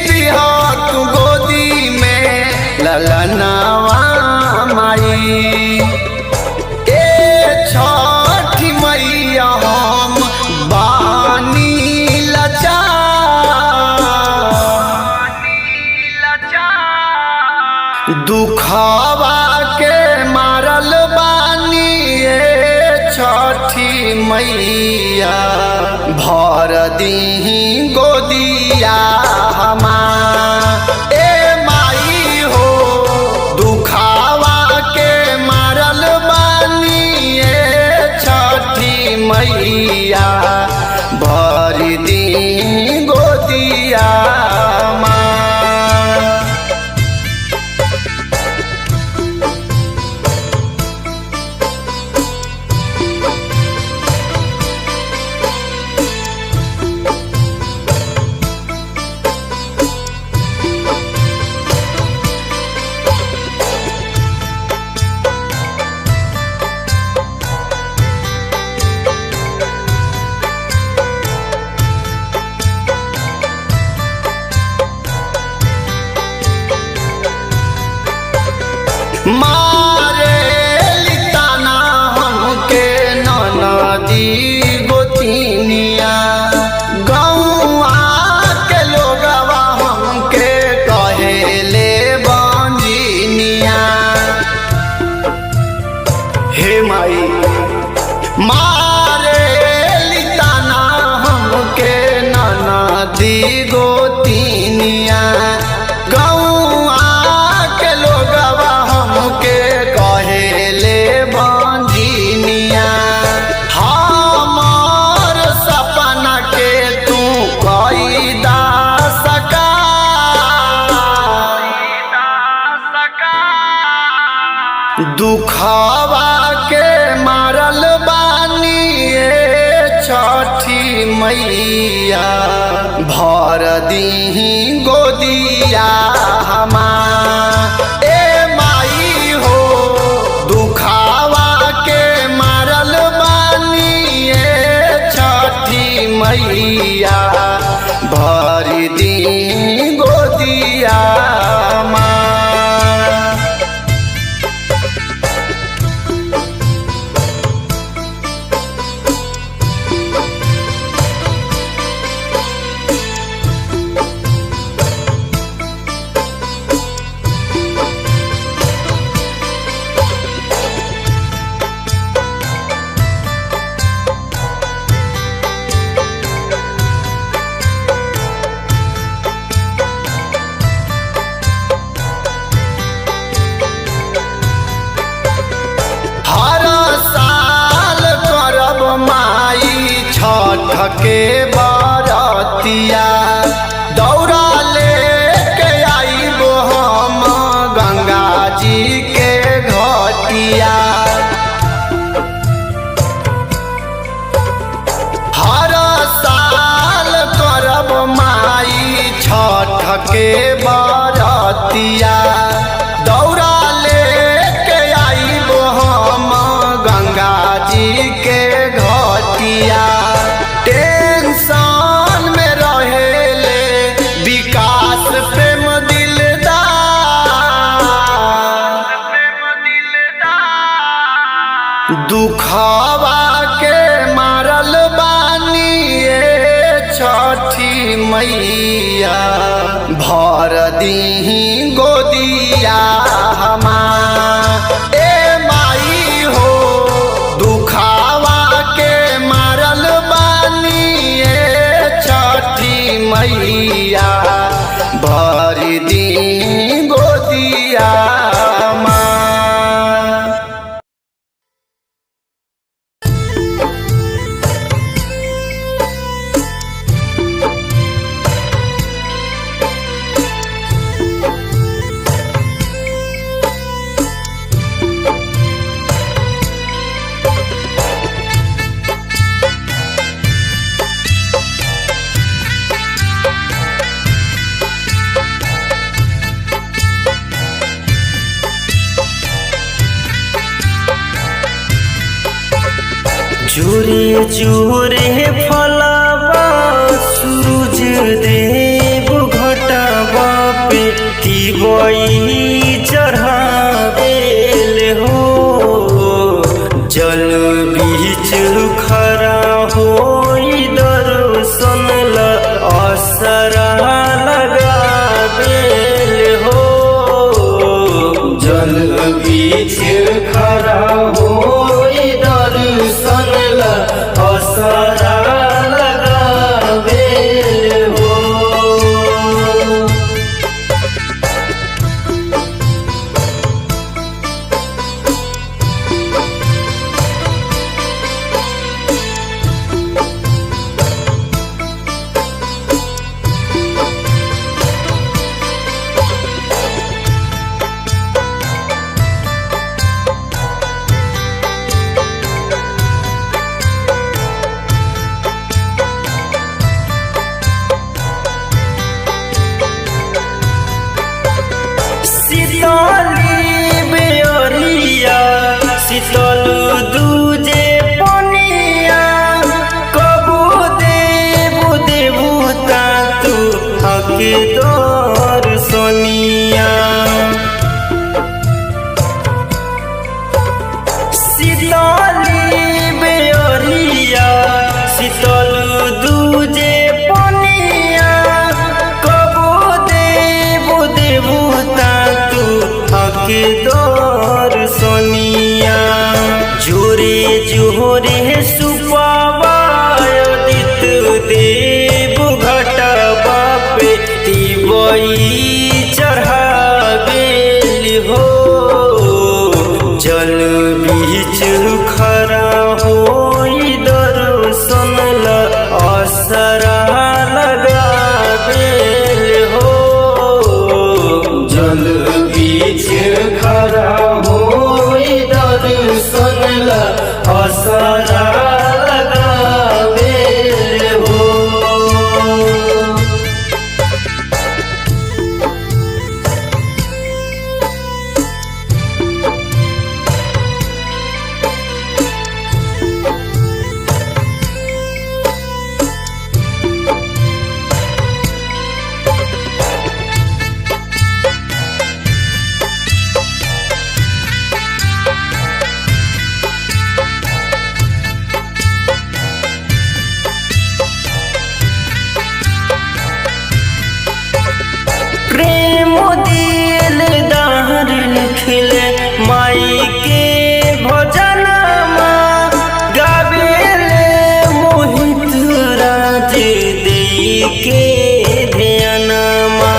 दिहा तू गोदी में ललनावा माई। ए छठी मैया हम बानी दुखवा के मारल बानी ए छठी मैया भर दीही गोदिया हमार। ए माई हो दुखवा के मारल बानी ए छठी मैया भर दीही गोदिया मारे लिताना हमके ननदी गोतिनिया गौआ के लोगवा हमके कहेले बंजिनिया। हे माई मारे लिताना हमके ननदी गोतिनिया गौआ के लोगवा हमके कहेले बंजिनिया। हमार सपना के तू कईदा सका दुखवा के मारल बानी ए छठी मैया भर दीही गोदिया हमार। ए माई हो दुखवा के मारल बानी ए छठी मैया भर दीही गोदिया के बरतिया दौड़ा लेके आइबो हम गंगा जी के घटिया। हर साल करब माई छठ के बरतिया दौड़ा लेके आइबो हम गंगा जी के घटिया। टेंशन में रहेले विकास प्रेम दिलदार दुखवा के मारल बानी ए छठी मैया भर दीही गोदिया हमार। ए माई हो दुखवा के मारल बानी ए छठी मैया भर दीही गोदिया जोरे जोरे फलवा सूरज देव घट बेल हो जल बीच खड़ा हो दर्शन ला असरा लगा बेल हो। शीतल दूजे पनिया कबू देबू देवता तू हके दर्शनिया। शीतली बेअरिया शीतल दूजे पनिया कबू देबू देवता तू हके दर्शनिया। जोरे जोरे सुपावादित देव घटवा पे तिवई चढ़ावेल हो जल बीच खड़ा हो दर्शन ला असरा लगावेल हो जल बीच खड़ा हो दर्शन ला असरा लगावेल हो। प्रेम दिल दाहर लिखले माई के भजनमा गावेले मोहित राज देई के ध्यानमा।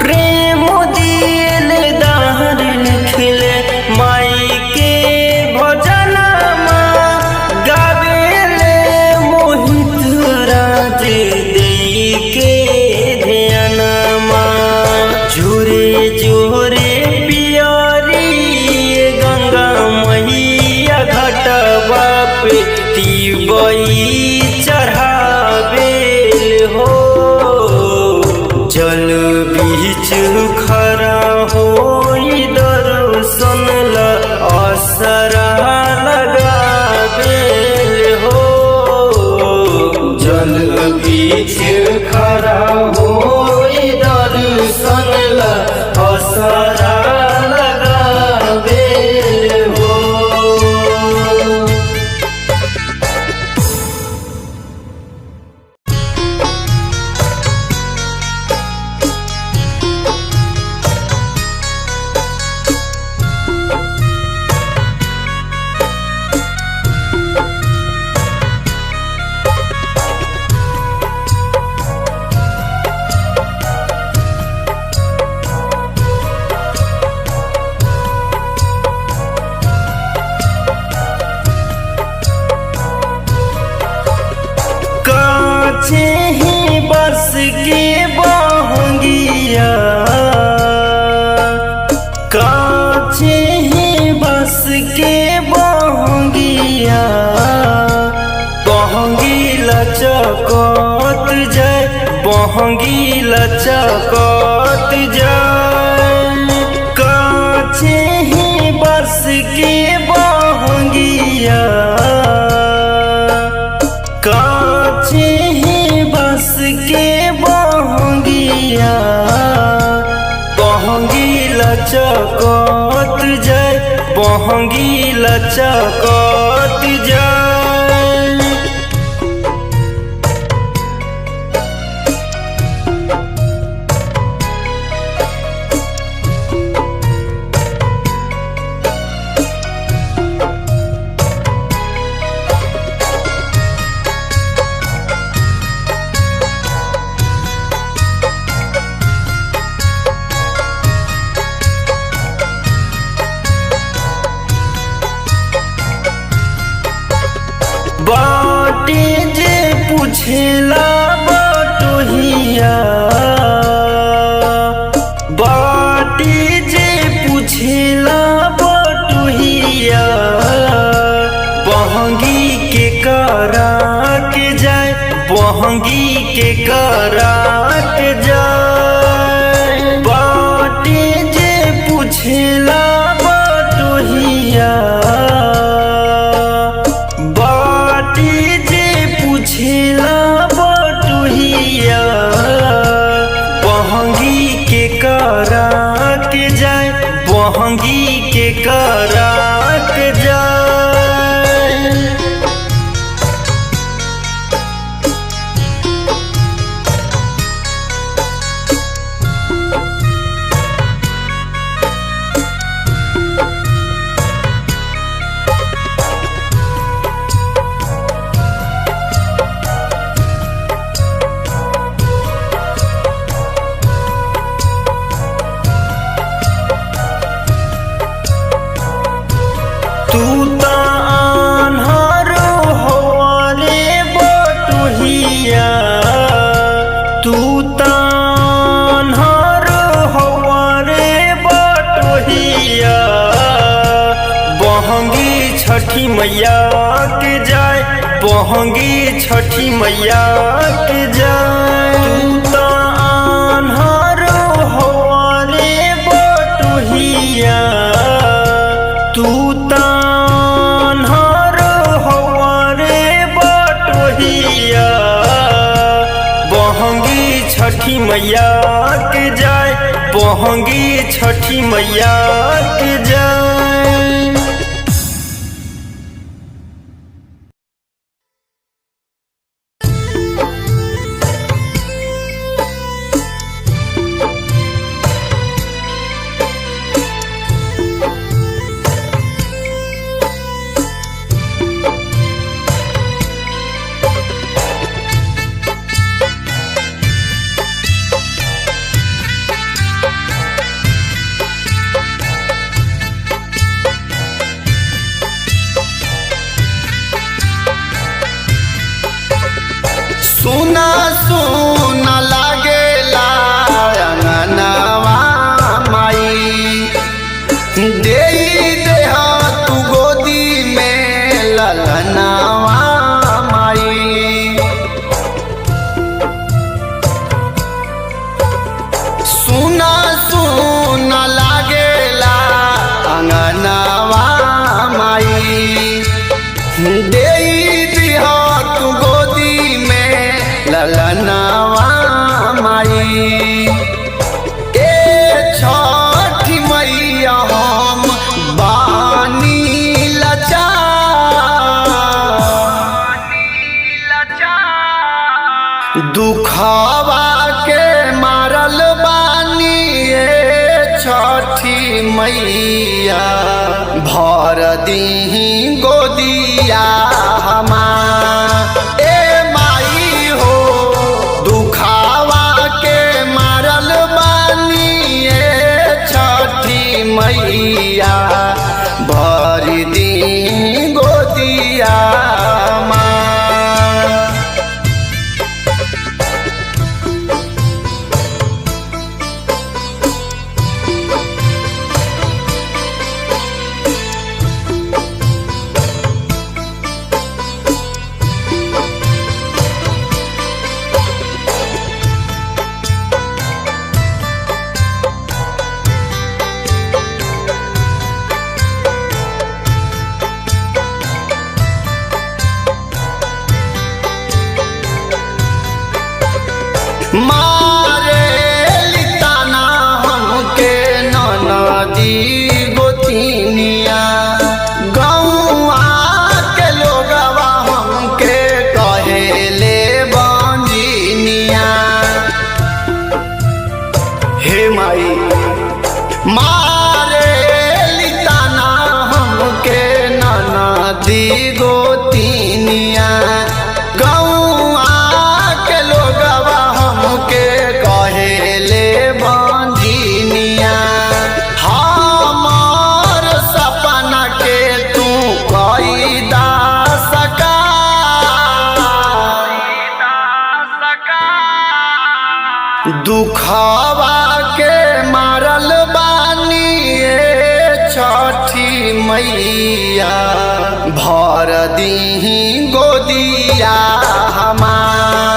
प्रेम दिल दाहर लिखले माई के भजनमा गावेले मोहित देई के ध्यानमा। जोरे जोरे पियरी गंगा मैया घटवा पे तिवई चढ़ावेल हो जल बीच खड़ा हो दर्शन ला असरा लगावेल हो जल बीच खड़ा हो दर्शन ला असरा लगावेल हो। काचे ही बस के बहंगिया काचे ही बस के बहंगिया बहंगी लचकत जाए बहंगी लचकत जाए। काचे ही बस के बहंगिया काचे ही बस के बहंगिया बहंगी लचकत जाए बहंगी लचकत जाए। बहंगी के कराट जाए। बाटे जे पूछेला बटोहिया, बाटे जे पूछेला बटोहिया, बहंगी के कराट जाए, बहंगी के कराट जाए। तू ता आन्हर हवाले बटोहिया, तू ता आन्हर हवाले बटोहिया, बहंगी छठी मैया के जाए, बहंगी छठी मैया के जाए। तू ता आन्हर हवाले बटोहिया, तू ता छठी मैया के जाए, बहंगी छठी मैया के जाए। सुना सुना लागेला अंगनवा माई, देई देह तू गोदी में ललनवा माई। सुना सुना लागेला अंगनवा माई, देई देह तू गोदी में ललनवा माई। ए छठी मैया हम बानी लाचार, दुखवा के मारल बानी। ए छठी मैया भर दीही गोदिया हमार। मैया भर दी गोदिया माँ। मारे लिताना हमके ननदी गोतिनिया, गौआ के लोगवा हमके कहेले बंजिनिया। हे माई मारे लिताना हमके ननदी गोतिनिया, कहेले बंजिनिया। हमार सपना के तू कोई दा सका, दुखवा के मारल बानी। छठी मैया भर दीही गोदिया हमार।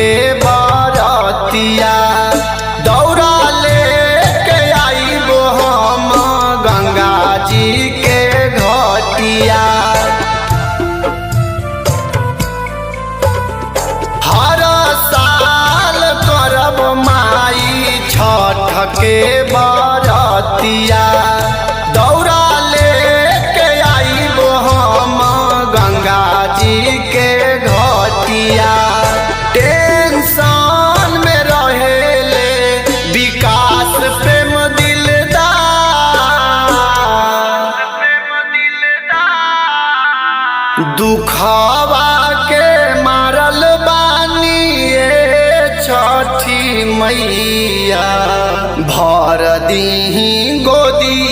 के बरतिया दौड़ा लेके आइबो हम गंगा जी के घटिया। हर साल करब माई छठ के बरतिया दौड़ा लेके आइबो हम गंगा जी के घटिया। टेंशन में रहेले विकास प्रेम दिलदार दुखवा के मारल बानी छठी मैया भर दीही गोदी